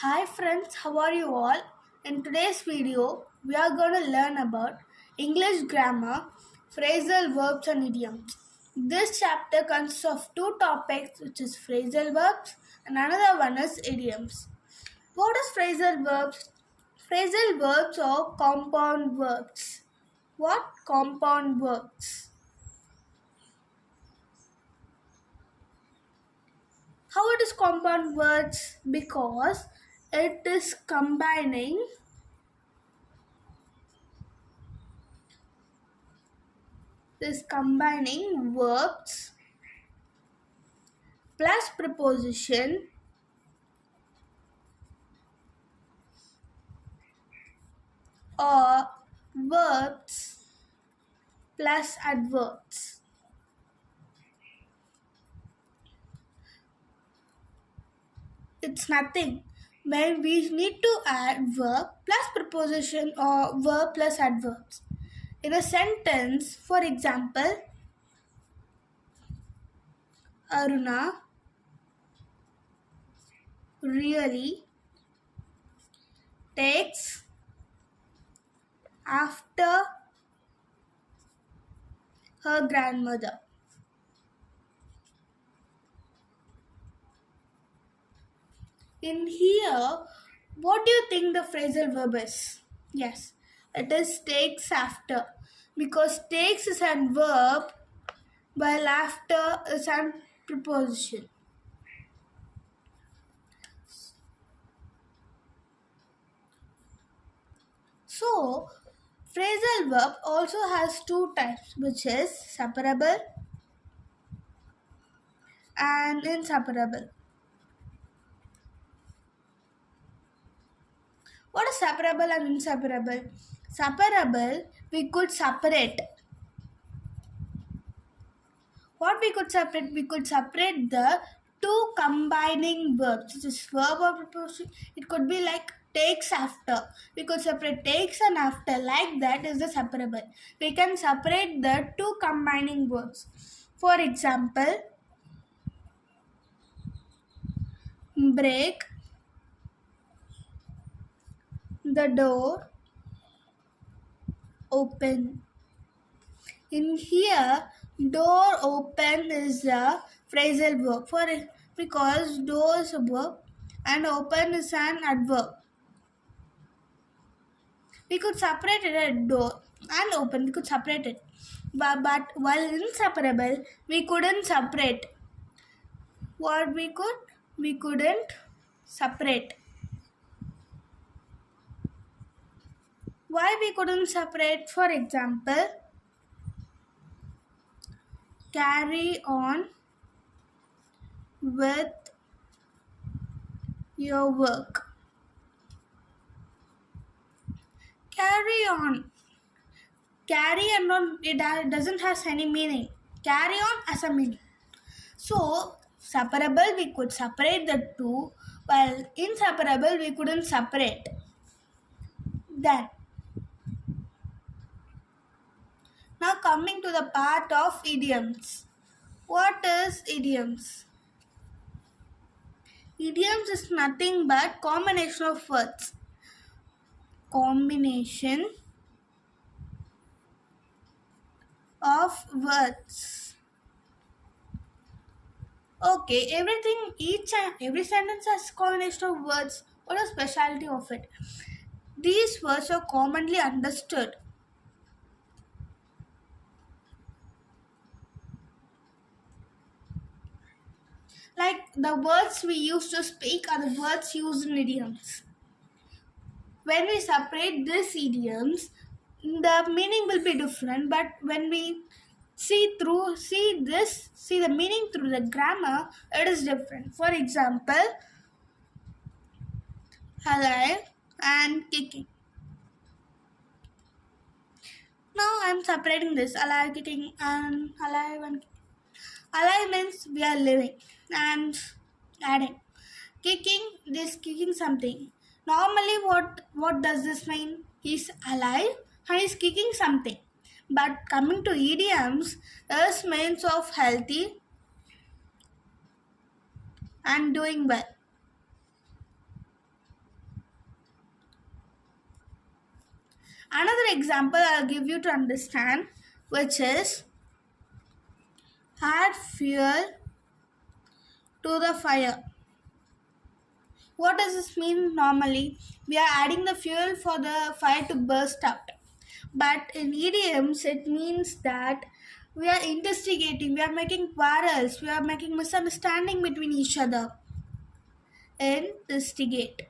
Hi friends, how are you all? In today's video, we are going to learn about English grammar, phrasal verbs and idioms. This chapter consists of two topics, which is phrasal verbs and another one is idioms. What is phrasal verbs? Phrasal verbs are compound verbs. What compound verbs? How it is compound words? Because it is combining verbs plus preposition or verbs plus adverbs. It's nothing. When we need to add verb plus preposition or verb plus adverbs. In a sentence, for example, Aruna really takes after her grandmother. In here, what do you think the phrasal verb is? Yes, it is takes after, because takes is a verb while after is a preposition. So, phrasal verb also has two types, which is separable and inseparable. What is separable and inseparable? Separable, we could separate. What we could separate? We could separate the two combining verbs, which is verb or preposition. It could be like takes after. We could separate takes and after. Like that is the separable. We can separate the two combining verbs. For example, break the door open. In here, door open is a phrasal verb because door is a verb and open is an adverb. We could separate it at door and open. We could separate it, but while inseparable, we couldn't separate. What we could? We couldn't separate. Why we couldn't separate? For example, carry on with your work. Carry on. Carry on, it doesn't have any meaning. Carry on as a meaning. So, separable, we could separate the two, while inseparable, we couldn't separate. Then, now coming to the part of idioms. What is idioms? Idioms is nothing but combination of words. Combination of words. Okay, every sentence has combination of words. What is the specialty of it? These words are commonly understood. Like the words we use to speak are the words used in idioms. When we separate these idioms, the meaning will be different, but when we see the meaning through the grammar, it is different. For example, alive and kicking. Now I am separating this alive, kicking, and alive and kicking. Alive means we are living, and adding kicking something. Normally, what does this mean? He's alive and he's kicking something. But coming to idioms, is means of healthy and doing well. Another example I'll give you to understand, which is add fuel to the fire. What does this mean normally? We are adding the fuel for the fire to burst out. But in idioms, it means that we are investigating, we are making quarrels, we are making misunderstanding between each other. Investigate.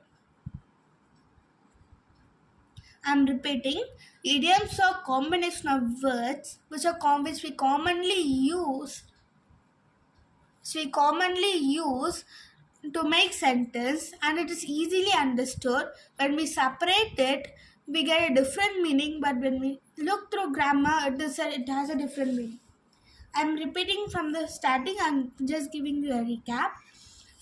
I'm repeating. Idioms are combination of words which we commonly use to make sentence, and it is easily understood. When we separate it, we get a different meaning, but when we look through grammar, it has a different meaning. I'm repeating from the starting. I'm just giving you a recap.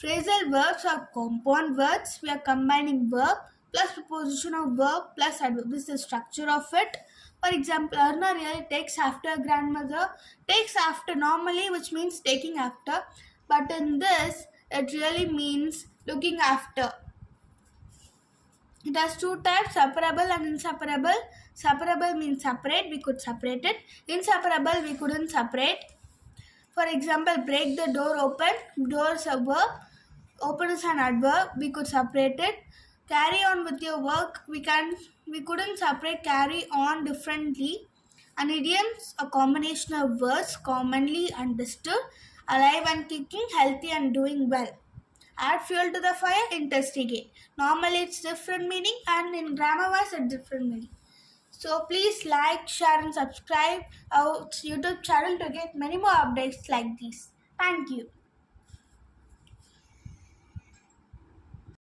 Phrasal verbs are compound words. We are combining verb plus preposition of verb plus adverb. This is the structure of it. For example, Arna really takes after grandmother. Takes after normally, which means taking after. But in this, it really means looking after. It has two types, separable and inseparable. Separable means separate, we could separate it. Inseparable, we couldn't separate. For example, break the door open, door is a verb, open is an adverb, we could separate it. Carry on with your work, we couldn't separate carry on differently. An idiom is a combination of words commonly understood, alive and kicking, healthy and doing well. Add fuel to the fire, investigate. Normally it's different meaning, and in grammar wise it's different meaning. So please like, share and subscribe our YouTube channel to get many more updates like these. Thank you.